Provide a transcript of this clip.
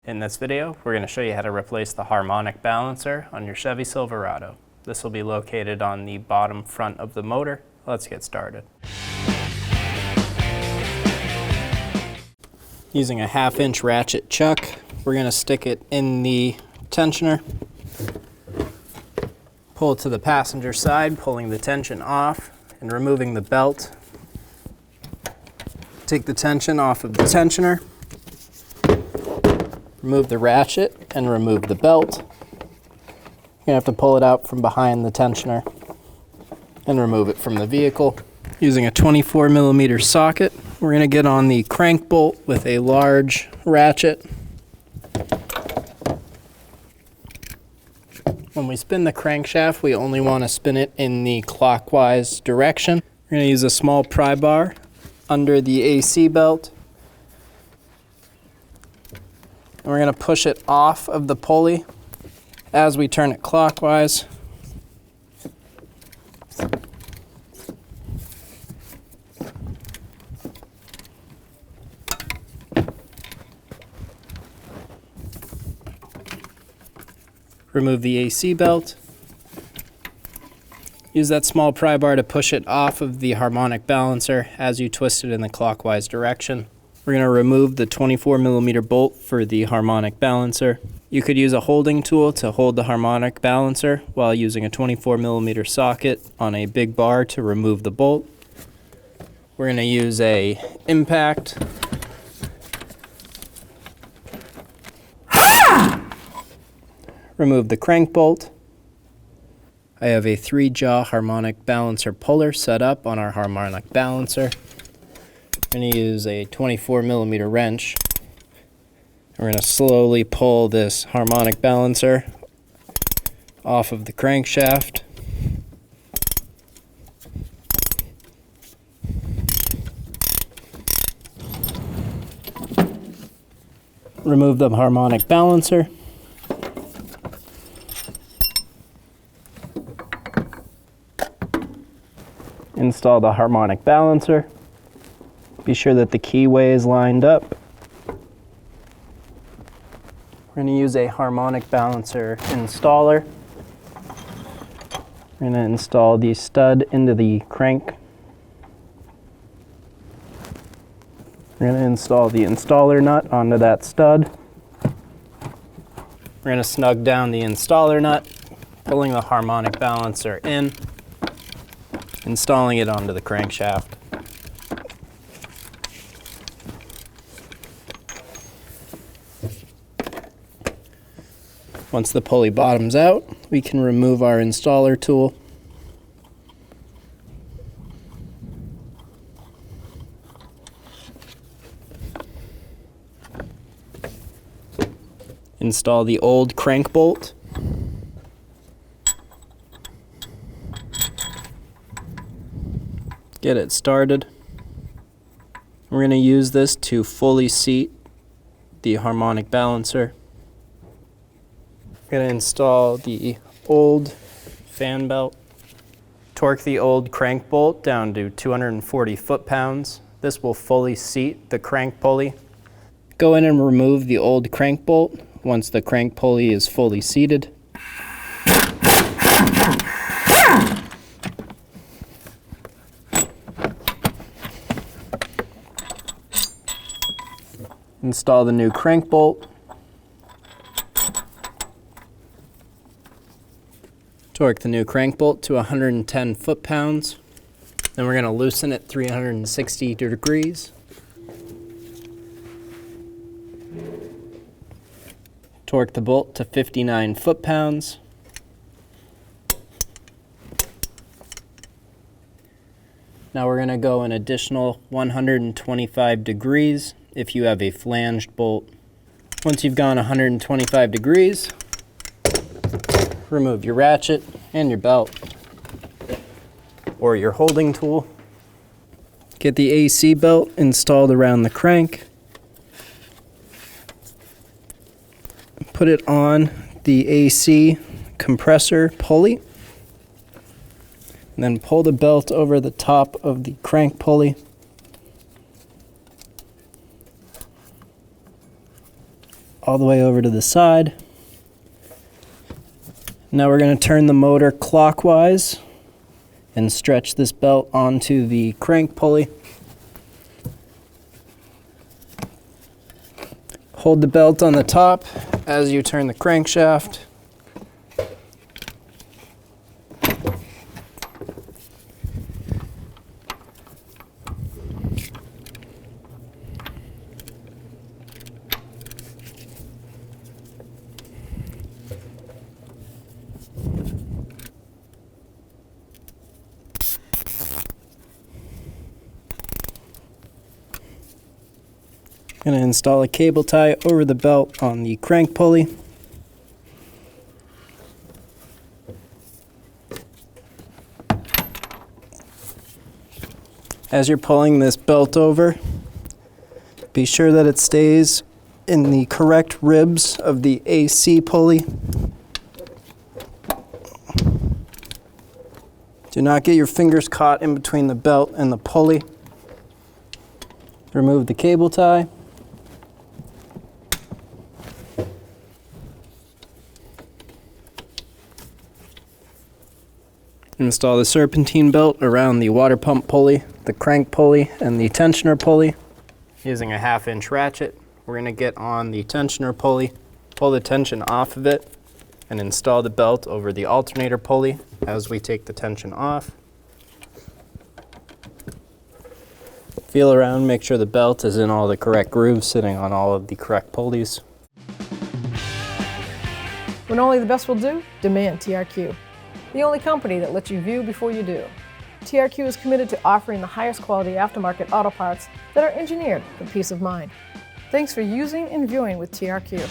In this video, we're going to show you how to replace the harmonic balancer on your Chevy Silverado. This will be located on the bottom front of the motor. Let's get started. Using a 1/2 inch ratchet chuck, we're going to stick it in the tensioner. Pull it to the passenger side, pulling the tension off and removing the belt. Take the tension off of the tensioner. Remove the ratchet and remove the belt. You're gonna have to pull it out from behind the tensioner and remove it from the vehicle. Using a 24mm socket, we're gonna get on the crank bolt with a large ratchet. When we spin the crankshaft, we only want to spin it in the clockwise direction. We're gonna use a small pry bar under the AC belt. And we're going to push it off of the pulley as we turn it clockwise. Remove the AC belt. Use that small pry bar to push it off of the harmonic balancer as you twist it in the clockwise direction. We're going to remove the 24mm bolt for the harmonic balancer. You could use a holding tool to hold the harmonic balancer while using a 24mm socket on a big bar to remove the bolt. We're going to use a impact. Remove the crank bolt. I have a 3-jaw harmonic balancer puller set up on our harmonic balancer. We're going to use a 24mm wrench. We're going to slowly pull this harmonic balancer off of the crankshaft. Remove the harmonic balancer. Install the harmonic balancer. Be sure that the keyway is lined up. We're going to use a harmonic balancer installer. We're going to install the stud into the crank. We're going to install the installer nut onto that stud. We're going to snug down the installer nut, pulling the harmonic balancer in, installing it onto the crankshaft. Once the pulley bottoms out, we can remove our installer tool. Install the old crank bolt. Get it started. We're going to use this to fully seat the harmonic balancer. We're going to install the old fan belt. Torque the old crank bolt down to 240 foot-pounds. This will fully seat the crank pulley. Go in and remove the old crank bolt once the crank pulley is fully seated. Install the new crank bolt. Torque the new crank bolt to 110 foot-pounds. Then we're going to loosen it 360 degrees. Torque the bolt to 59 foot-pounds. Now we're going to go an additional 125 degrees if you have a flanged bolt. Once you've gone 125 degrees, remove your ratchet and your belt or your holding tool. Get the AC belt installed around the crank. Put it on the AC compressor pulley. And then pull the belt over the top of the crank pulley. all the way over to the side. Now we're going to turn the motor clockwise and stretch this belt onto the crank pulley. Hold the belt on the top as you turn the crankshaft. I'm going to install a cable tie over the belt on the crank pulley. As you're pulling this belt over, be sure that it stays in the correct ribs of the AC pulley. Do not get your fingers caught in between the belt and the pulley. Remove the cable tie. Install the serpentine belt around the water pump pulley, the crank pulley, and the tensioner pulley. Using a 1/2 inch ratchet, we're going to get on the tensioner pulley, pull the tension off of it, and install the belt over the alternator pulley as we take the tension off. Feel around, make sure the belt is in all the correct grooves, sitting on all of the correct pulleys. When only the best will do, demand TRQ. The only company that lets you view before you do. TRQ is committed to offering the highest quality aftermarket auto parts that are engineered for peace of mind. Thanks for using and viewing with TRQ.